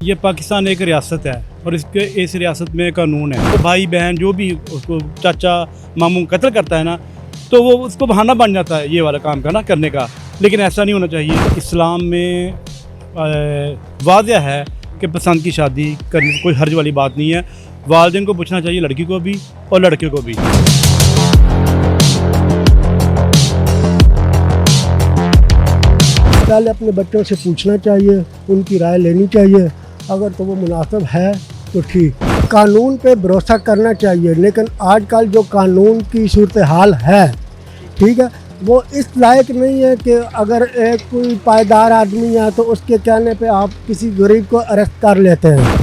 ये पाकिस्तान एक रियासत है और इस रियासत में कानून है। तो भाई बहन जो भी उसको चाचा मामू कत्ल करता है ना, तो वो उसको बहाना बन जाता है ये वाला काम का ना करने का। लेकिन ऐसा नहीं होना चाहिए। इस्लाम में वाज़ह है कि पसंद की शादी करने कोई हर्ज वाली बात नहीं है। वालिदैन को पूछना चाहिए, लड़की को भी और लड़के को भी। पहले अपने बच्चों से पूछना चाहिए, उनकी राय लेनी चाहिए। अगर तो वो मुनासिब है तो ठीक, कानून पे भरोसा करना चाहिए। लेकिन आजकल जो कानून की सूरत हाल है, ठीक है, वो इस लायक नहीं है कि अगर एक कोई पायदार आदमी है तो उसके कहने पे आप किसी गरीब को अरेस्ट कर लेते हैं।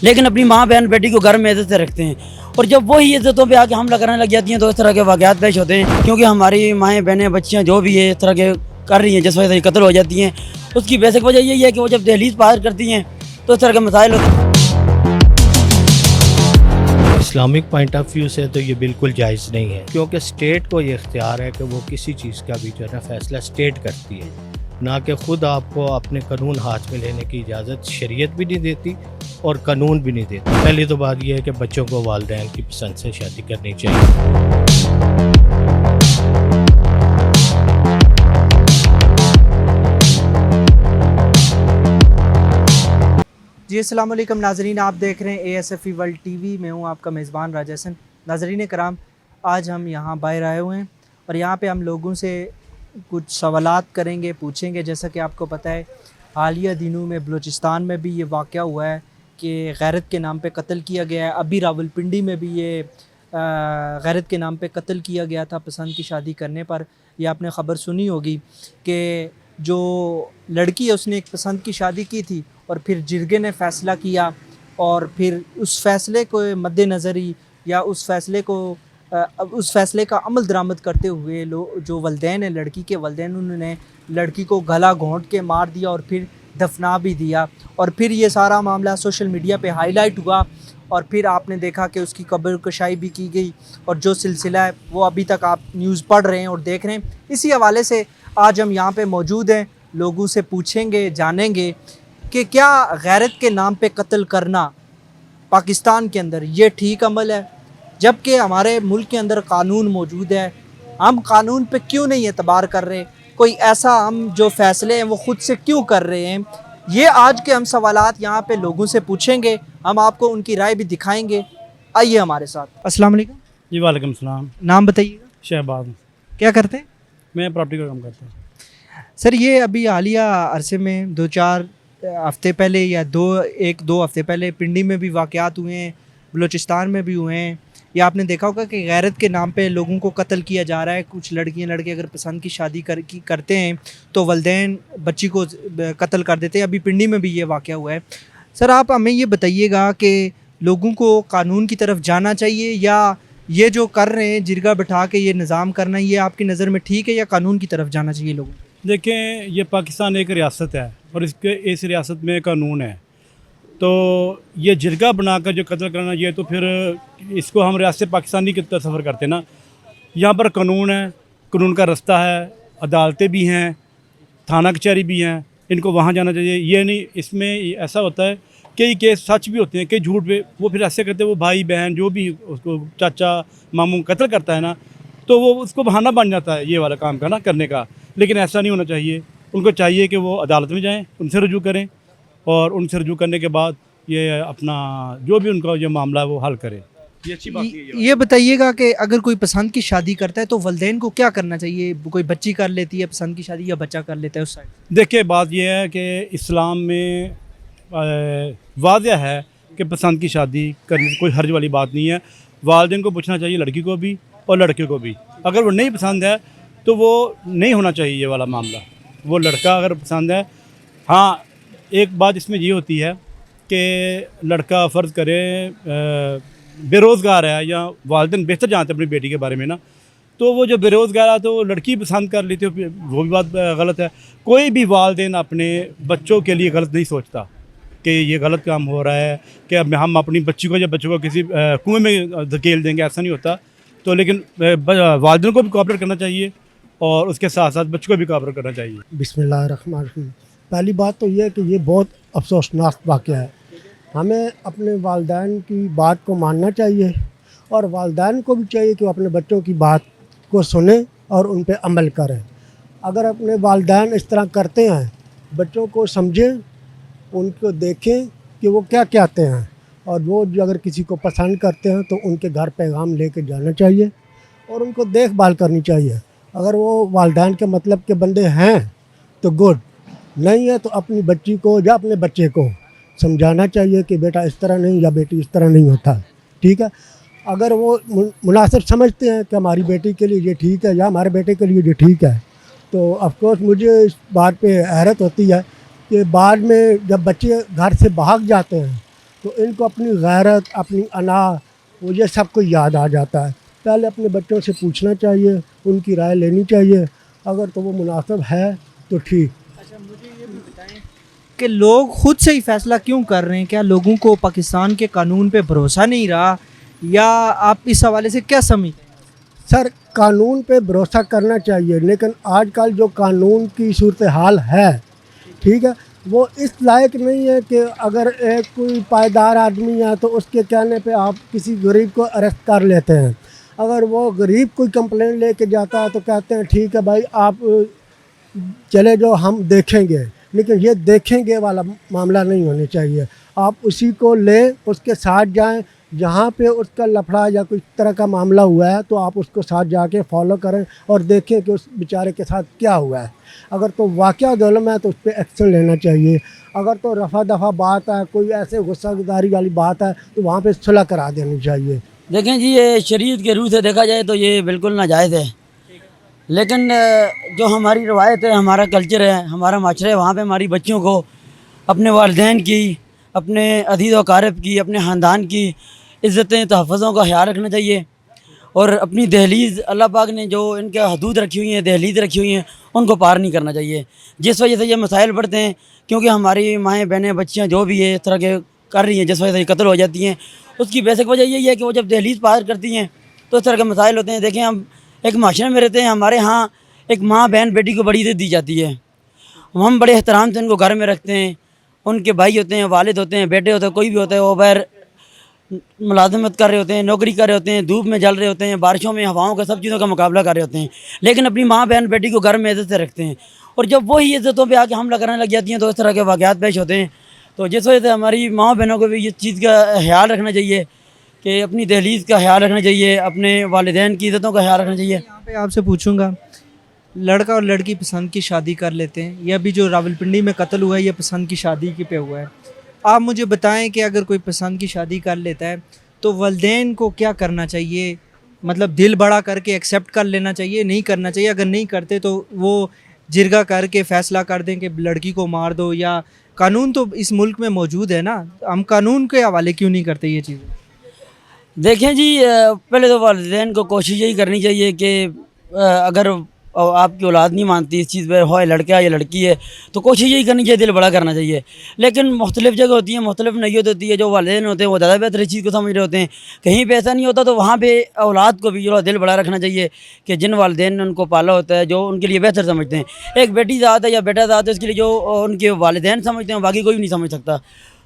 लेकिन अपनी माँ बहन बेटी को घर में इज्जत से रखते हैं, और जब वही इज्जतों पे आके हमला करने लग जाती हैं तो इस तरह के वाक़यात पेश होते हैं। क्योंकि हमारी माएँ बहनें बच्चियाँ जो भी है इस तरह के कर रही हैं, जिस वजह से कत्ल हो जाती हैं, उसकी बेसिक वजह यही है कि वो जब दहलीज पार करती हैं तो इस तरह के मसाइल होते हैं। इस्लामिक पॉइंट ऑफ व्यू से तो ये बिल्कुल जायज़ नहीं है, क्योंकि स्टेट को ये इख्तियार है कि वो किसी चीज़ का भी जो है ना फैसला स्टेट करती है, ना कि ख़ुद आपको अपने कानून हाथ में लेने की इजाज़त शरीयत भी नहीं देती और कानून भी नहीं देती। पहली तो बात यह है कि बच्चों को वालिदैन की पसंद से शादी करनी चाहिए। जी अस्सलाम वालेकुम नाजरीन, आप देख रहे हैं ASFE वर्ल्ड TV। मैं हूं आपका मेज़बान राजा हसन। नाजरीन कराम, आज हम यहां बाहर आए हुए हैं और यहां पे हम लोगों से कुछ सवालात करेंगे, पूछेंगे। जैसा कि आपको पता है, हालिया दिनों में बलूचिस्तान में भी ये वाक़या हुआ है कि गैरत के नाम पे कत्ल किया गया है। अभी रावलपिंडी में भी ये गैरत के नाम पे कत्ल किया गया था पसंद की शादी करने पर। ये आपने ख़बर सुनी होगी कि जो लड़की है उसने एक पसंद की शादी की थी और फिर जिरगे ने फ़ैसला किया, और फिर उस फ़ैसले को मद्देनज़र ही या उस फ़ैसले का अमल दरामद करते हुए जो वालिदैन है, लड़की के वालिदैन, उन्होंने लड़की को गला घोंट के मार दिया और फिर दफना भी दिया। और फिर ये सारा मामला सोशल मीडिया पे हाईलाइट हुआ और फिर आपने देखा कि उसकी कब्र कशाई भी की गई, और जो सिलसिला है वो अभी तक आप न्यूज़ पढ़ रहे हैं और देख रहे हैं। इसी हवाले से आज हम यहाँ पे मौजूद हैं, लोगों से पूछेंगे, जानेंगे कि क्या गैरत के नाम पे कत्ल करना पाकिस्तान के अंदर ये ठीक अमल है, जबकि हमारे मुल्क के अंदर कानून मौजूद है। हम कानून पे क्यों नहीं एतबार कर रहे? कोई ऐसा हम जो फ़ैसले हैं वो ख़ुद से क्यों कर रहे हैं? ये आज के हम सवालात यहाँ पे लोगों से पूछेंगे, हम आपको उनकी राय भी दिखाएंगे। आइए हमारे साथ। अस्सलाम वालेकुम। जी वालेकुम सलाम। नाम बताइएगा। शहबाज। क्या करते हैं? मैं प्रॉपर्टी का काम करता हूँ। सर, ये अभी हालिया अरसे में 2-4 हफ़्ते पहले या 1-2 हफ़्ते पहले पिंडी में भी वाक़यात हुए हैं, बलूचिस्तान में भी हुए हैं। या आपने देखा होगा कि गैरत के नाम पे लोगों को कत्ल किया जा रहा है। कुछ लड़कियां लड़के अगर पसंद की शादी करते हैं तो वालिदैन बच्ची को कत्ल कर देते हैं। अभी पिंडी में भी ये वाक़या हुआ है। सर, आप हमें ये बताइएगा कि लोगों को कानून की तरफ जाना चाहिए, या ये जो कर रहे हैं जिरगा बिठा के ये निज़ाम करना, ये आपकी नज़र में ठीक है, या कानून की तरफ जाना चाहिए लोगों को? देखें, ये पाकिस्तान एक रियासत है और इस रियासत में कानून है। तो ये जिरगा बनाकर जो कत्ल करना, ये तो फिर इसको हम रियासत पाकिस्तानी की तरफ सफ़र करते ना। यहाँ पर कानून है, कानून का रास्ता है, अदालतें भी हैं, थाना कचहरी भी हैं, इनको वहाँ जाना चाहिए। ये नहीं, इसमें ऐसा होता है कई केस सच भी होते हैं, कई झूठ पे वो फिर ऐसे करते हैं। वो भाई बहन जो भी उसको चाचा मामू कत्ल करता है ना, तो वो उसको बहाना बन जाता है ये वाला काम का ना करने का। लेकिन ऐसा नहीं होना चाहिए। उनको चाहिए कि वो अदालत में जाएं, उनसे रुजू करें, और उनसे रुजू करने के बाद ये अपना जो भी उनका ये मामला है वो हल करें। ये अच्छी बात नहीं है। ये बताइएगा कि अगर कोई पसंद की शादी करता है तो वालिदैन को क्या करना चाहिए? कोई बच्ची कर लेती है पसंद की शादी, या बच्चा कर लेता है उस साइड? देखिए, बात ये है कि इस्लाम में वाज़ह है कि पसंद की शादी करने कोई हर्ज वाली बात नहीं है। वालिदैन को पूछना चाहिए, लड़की को भी और लड़के को भी। अगर वो नहीं पसंद है तो वो नहीं होना चाहिए ये वाला मामला। वो लड़का अगर पसंद है, हाँ, एक बात इसमें ये होती है कि लड़का फ़र्ज़ करे बेरोज़गार है, या वालिदैन बेहतर जानते हैं अपनी बेटी के बारे में ना, तो वो जो बेरोज़गार है तो लड़की पसंद कर लेती है, वो भी बात गलत है। कोई भी वालिदैन अपने बच्चों के लिए गलत नहीं सोचता कि ये गलत काम हो रहा है कि अब हम अपनी बच्ची को या बच्चों को किसी कुएँ में धकेल देंगे, ऐसा नहीं होता। तो लेकिन वालिदैन को भी कोऑपरेट करना चाहिए और उसके साथ साथ बच्चों को भी काबर करना चाहिए। बिस्मिल्लाहिर्रहमानिर्रहीम। पहली बात तो ये है कि ये बहुत अफसोसनाक वाक़या है। हमें अपने वालिदैन की बात को मानना चाहिए और वालिदैन को भी चाहिए कि वो अपने बच्चों की बात को सुने और उन पे अमल करें। अगर अपने वालिदैन इस तरह करते हैं, बच्चों को समझें, उनको देखें कि वो क्या चाहते हैं, और वो जो अगर किसी को पसंद करते हैं तो उनके घर पैगाम लेके जाना चाहिए और उनको देखभाल करनी चाहिए। अगर वो वालिदैन के मतलब के बंदे हैं तो गुड, नहीं है तो अपनी बच्ची को या अपने बच्चे को समझाना चाहिए कि बेटा इस तरह नहीं या बेटी इस तरह नहीं होता, ठीक है। अगर वो मुनासिब समझते हैं कि हमारी बेटी के लिए ये ठीक है या हमारे बेटे के लिए ये ठीक है, तो ऑफकोर्स मुझे इस बात पे हैरत होती है कि बाद में जब बच्चे घर से भाग जाते हैं तो इनको अपनी गैरत, अपनी अना, वो ये सब कुछ याद आ जाता है। पहले अपने बच्चों से पूछना चाहिए, उनकी राय लेनी चाहिए, अगर तो वो मुनासिब है तो ठीक। अच्छा, मुझे ये भी बताएं कि लोग खुद से ही फैसला क्यों कर रहे हैं? क्या लोगों को पाकिस्तान के कानून पे भरोसा नहीं रहा, या आप इस हवाले से क्या समझते हैं? सर, कानून पे भरोसा करना चाहिए, लेकिन आजकल जो कानून की सूरत हाल है, ठीक है, वो इस लायक नहीं है कि अगर एक कोई पायदार आदमी है तो उसके कहने पे आप किसी गरीब को अरेस्ट कर लेते हैं। अगर वो गरीब कोई कंप्लेंट लेके जाता है तो कहते हैं ठीक है भाई आप चले जाओ, हम देखेंगे, लेकिन ये देखेंगे वाला मामला नहीं होना चाहिए। आप उसी को लें, उसके साथ जाएं, जहाँ पे उसका लफड़ा या कुछ तरह का मामला हुआ है तो आप उसको साथ जाके फॉलो करें और देखें कि उस बेचारे के साथ क्या हुआ है। अगर तो वाक़या जुल्म है तो उस पर एक्शन लेना चाहिए। अगर तो रफ़ा दफ़ा बात है, कोई ऐसे गुस्सादारी वाली बात है तो वहाँ पे सुलह करा देनी चाहिए। देखें जी, ये शरीयत के रूह से देखा जाए तो ये बिल्कुल नाजायज़ है, लेकिन जो हमारी रवायत है, हमारा कल्चर है, हमारा माशरा है, वहाँ पे हमारी बच्चियों को अपने वालिदैन की, अपने अजीज़ व अकारिब की, अपने ख़ानदान की इज़्ज़तें तहफ़्फ़ुज़ों का ख्याल रखना चाहिए और अपनी दहलीज़ अल्लाह पाक ने जो इनके हदूद रखी हुई हैं, दहलीज़ रखी हुई हैं, उनको पार नहीं करना चाहिए। जिस वजह से ये मसाइल बढ़ते हैं, क्योंकि हमारी माएँ बहनें बच्चियाँ जो भी है इस तरह के कर रही हैं, जिस वजह से कत्ल हो जाती हैं, उसकी बेसिक वजह यही है कि वो जब दहलीज़ पार करती हैं तो इस तरह के मसाइल होते हैं। देखें, हम एक माशरे में रहते हैं, हमारे यहाँ एक माँ बहन बेटी को बड़ी इज़्ज़त दी जाती है, हम बड़े एहतराम से उनको घर में रखते हैं। उनके भाई होते हैं, वालिद होते हैं, बेटे होते हैं, कोई भी होता है, वो बाहर मुलाजमत कर रहे होते हैं, नौकरी कर रहे होते हैं, धूप में जल रहे होते हैं, बारिशों में, हवाओं का, सब चीज़ों का मुकाबला कर रहे होते हैं, लेकिन अपनी माँ बहन बेटी को घर में इज़्ज़त से रखते हैं। और जब वही इज़्ज़तों पे आके हमला करने लग जाती हैं तो इस तरह के वाक़यात पेश होते हैं। तो जिस वजह से हमारी माँ बहनों को भी इस चीज़ का ख्याल रखना चाहिए कि अपनी दहलीज़ का ख्याल रखना चाहिए, अपने वालिदैन की इज़्ज़तों का ख्याल रखना चाहिए। यहाँ पे आपसे पूछूंगा, लड़का और लड़की पसंद की शादी कर लेते हैं, या अभी जो रावलपिंडी में कत्ल हुआ है ये पसंद की शादी की पे हुआ है। आप मुझे बताएं कि अगर कोई पसंद की शादी कर लेता है तो वालिदैन को क्या करना चाहिए? मतलब दिल बड़ा करके एक्सेप्ट कर लेना चाहिए, नहीं करना चाहिए? अगर नहीं करते तो वो जिरगा करके फ़ैसला कर दें कि लड़की को मार दो, या कानून तो इस मुल्क में मौजूद है ना, हम कानून के हवाले क्यों नहीं करते ये चीज़ें? देखें जी, पहले तो वालिदैन को कोशिश यही करनी चाहिए कि अगर आपकी औलाद नहीं मानती इस चीज़ पर, हो लड़का या लड़की है, तो कोशिश यही करनी चाहिए, दिल बड़ा करना चाहिए। लेकिन मुख्तलिफ़ जगह होती है, मुख्तलिफ़ नैयत होती है, जो वालिदैन होते हैं वो ज़्यादा बेहतर इस चीज़ को समझ रहे होते हैं। कहीं पे ऐसा नहीं होता तो वहाँ पे औलाद को भी जो दिल बड़ा रखना चाहिए कि जिन वालिदैन ने उनको पाला होता है, जो उनके लिए बेहतर समझते हैं। एक बेटी ज़ात है या बेटा ज़ात है, उसके लिए जो उनके वालिदैन समझते हैं बाकी कोई भी नहीं समझ सकता।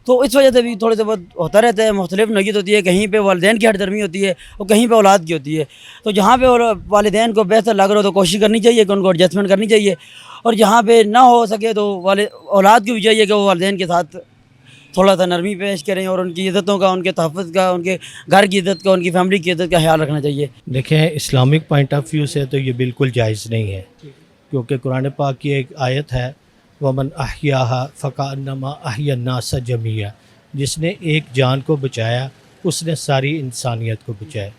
तो इस वजह से भी थोड़े से बहुत होता रहता है, मुख्तलिफ नौयत होती है, कहीं पे वालिदैन की हठधर्मी होती है और कहीं पे औलाद की होती है। तो जहाँ पे वालिदैन को बेहतर लग रहा हो तो कोशिश करनी चाहिए कि उनको एडजस्टमेंट करनी चाहिए, और जहाँ पे ना हो सके तो औलाद को भी चाहिए कि वो वालिदैन के साथ थोड़ा सा नरमी पेश करें और उनकी इज़्ज़तों का, उनके तहफ़्फ़ुज़ का, उनके घर की इज़्ज़त का, उनकी फैमिली की इज़्ज़त का ख्याल रखना चाहिए। देखें, इस्लामिक पॉइंट ऑफ व्यू से तो ये बिल्कुल जायज़ नहीं है, क्योंकि कुरान पाक की एक आयत है, वमन अहयाहा फ़कान्नमा अहयन्नास जमीआ, जिसने एक जान को बचाया उसने सारी इंसानियत को बचाया।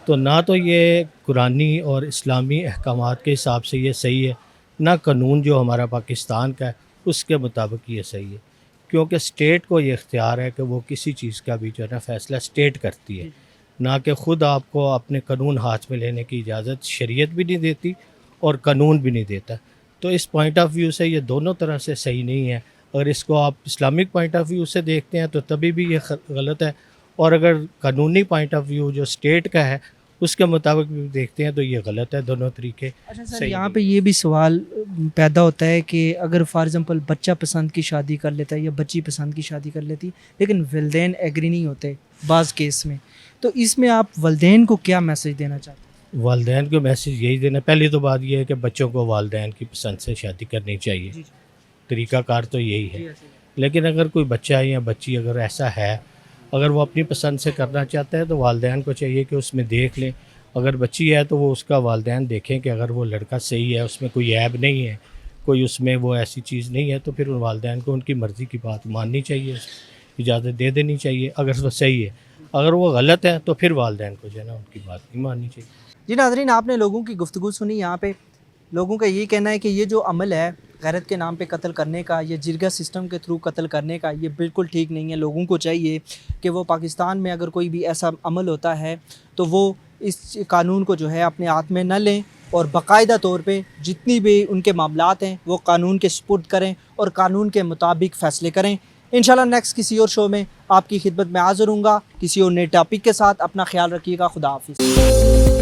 तो ना तो ये कुरानी और इस्लामी अहकामात के हिसाब से ये सही है, ना कानून जो हमारा पाकिस्तान का है उसके मुताबिक ये सही है, क्योंकि स्टेट को ये इख्तियार है कि वो किसी चीज़ का भी जो है ना फ़ैसला स्टेट करती है, ना कि ख़ुद आपको अपने कानून हाथ में लेने की इजाज़त शरीयत भी नहीं देती और कानून भी नहीं देता। तो इस पॉइंट ऑफ व्यू से ये दोनों तरह से सही नहीं है। अगर इसको आप इस्लामिक पॉइंट ऑफ व्यू से देखते हैं तो तभी भी ये गलत है, और अगर कानूनी पॉइंट ऑफ व्यू जो स्टेट का है उसके मुताबिक भी देखते हैं तो ये गलत है, दोनों तरीके अच्छा सर, सही यहाँ नहीं। पे ये भी सवाल पैदा होता है कि अगर फॉर एग्जांपल बच्चा पसंद की शादी कर लेता है या बच्ची पसंद की शादी कर लेती, लेकिन वालिदैन एग्री नहीं होते बाज़ केस में, तो इसमें आप वालिदैन को क्या मैसेज देना चाहते हैं? वालदेन को मैसेज यही देना, पहली तो बात यह है कि बच्चों को वालदेन की पसंद से शादी करनी चाहिए, जी, तरीक़ाकार तो यही जी, है। ऐसे ही। लेकिन अगर कोई बच्चा या बच्ची अगर ऐसा है, अगर वो अपनी पसंद से करना चाहता है तो वालदेन को चाहिए कि उसमें देख लें। अगर बच्ची है तो वो उसका वालदेन देखें कि अगर वो लड़का सही है, उसमें कोई ऐब नहीं है, कोई उसमें वो ऐसी चीज़ नहीं है, तो फिर उन वालदेन को उनकी मर्ज़ी की बात माननी चाहिए, इजाज़त दे देनी चाहिए अगर वो सही है। अगर वो गलत है तो फिर वालदेन को जो है ना उनकी बात नहीं माननी चाहिए। जी नाज़रीन, आपने लोगों की गुफ्तगू सुनी। यहाँ पे लोगों का ये कहना है कि ये जो अमल है गैरत के नाम पे कत्ल करने का, ये जिरगा सिस्टम के थ्रू कत्ल करने का, ये बिल्कुल ठीक नहीं है। लोगों को चाहिए कि वो पाकिस्तान में अगर कोई भी ऐसा अमल होता है तो वो इस कानून को जो है अपने हाथ में न लें और बाकायदा तौर पे जितनी भी उनके मामलात हैं वो कानून के सुपुर्द करें और कानून के मुताबिक फ़ैसले करें। इंशाल्लाह नेक्स्ट किसी और शो में आपकी खिदमत में हाज़िर हूँगा किसी और नए टॉपिक के साथ। अपना ख्याल रखिएगा। खुदा हाफिज़।